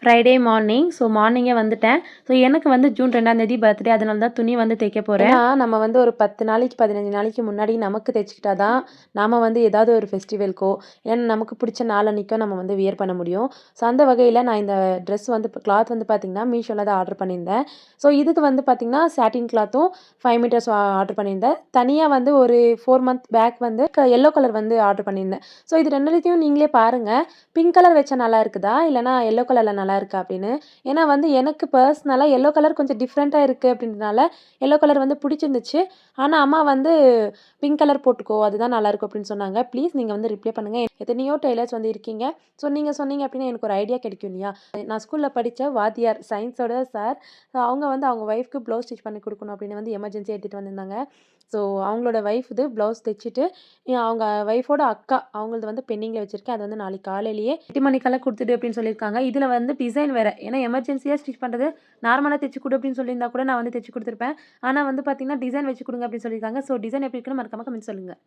Friday morning. So மார்னிங்கே வந்துட்டேன். So எனக்கு வந்து ஜூன் 2ஆம் பர்த்டே. அதனால தான் துணி வந்து தைக்க போறேன். ஏன்னா நம்ம வந்து ஒரு 10 நாளைக்கு 15 நாளைக்கு முன்னாடி நமக்கு தைச்சுக்கிட்டா தான் நாம வந்து ஏதாவது ஒரு ஃபெஸ்டிவல்க்கோ இல்லைன்னா நமக்கு பிடிச்ச நாளன்னைக்கோ நம்ம வந்து வியர் பண்ண முடியும். ஸோ அந்த வகையில் நான் இந்த ட்ரெஸ் வந்து கிளாத் வந்து பார்த்தீங்கன்னா மீஷோவில் தான் ஆர்டர் பண்ணியிருந்தேன். ஸோ இதுக்கு வந்து பார்த்தீங்கன்னா சாட்டின் கிளாத்தும் 5 மீட்டர்ஸ் ஆர்டர் பண்ணியிருந்தேன். தனியாக வந்து ஒரு 4 மந்த் பேக் வந்து எல்லோ கலர் வந்து ஆர்டர் பண்ணியிருந்தேன். ஸோ இது ரெண்டுத்தையும் நீங்களே பாருங்கள். பிங்க் கலர் வச்சா நல்லா இருக்குதா இல்லைனா எல்லோ கலரில் நல்லா இருக்கா அப்படின்னு. ஏன்னா வந்து எனக்கு பர்சனலாக எல்லோ கலர் கொஞ்சம் டிஃப்ரெண்ட்டாக இருக்குது அப்படின்றனால எல்லோ கலர் வந்து பிடிச்சிருந்துச்சு. ஆனால் அம்மா வந்து பிங்க் கலர் போட்டுக்கோ அதுதான் நல்லாயிருக்கும் அப்படின்னு சொன்னாங்க. ப்ளீஸ் நீங்கள் வந்து ரிப்ளை பண்ணுங்கள். எத்தனையோ டெய்லர்ஸ் வந்து இருக்கீங்க. ஸோ நீங்கள் சொன்னீங்க அப்படின்னா எனக்கு ஒரு ஐடியா கிடைக்கும் இல்லையா. நான் ஸ்கூலில் படித்த வாத்தியார் சயின்ஸோட சார். அவங்க வந்து அவங்க ஒய்ஃப்க்கு ப்ளவுஸ் ஸ்டிச் பண்ணி கொடுக்கணும் அப்படின்னு வந்து எமர்ஜென்சியாக எடுத்துகிட்டு வந்திருந்தாங்க. ஸோ அவங்களோட ஒய்ஃப் இது ப்ளவுஸ் தைச்சிட்டு அவங்க ஒய்ஃபோட அக்கா அவங்களது வந்து பெண்டிங்கில் வச்சுருக்கேன். அது வந்து நாளைக்கு காலையிலேயே 8 மணிக்கெல்லாம் கொடுத்துடு அப்படின்னு சொல்லியிருக்காங்க. இதில் வந்து டிசைன் வேறு. ஏன்னா எமர்ஜென்சியாக ஸ்டிச் பண்ணுறது நார்மலாக தைச்சு கொடு அப்படின்னு சொல்லியிருந்தா கூட நான் வந்து தைச்சு கொடுத்துருப்பேன். ஆனால் வந்து பார்த்தீங்கன்னா டிசைன் வச்சு கொடுங்க அப்படின்னு சொல்லியிருக்காங்க. ஸோ டிசைன் எப்படி இருக்குன்னு மறக்காம கமெண்ட் சொல்லுங்கள்.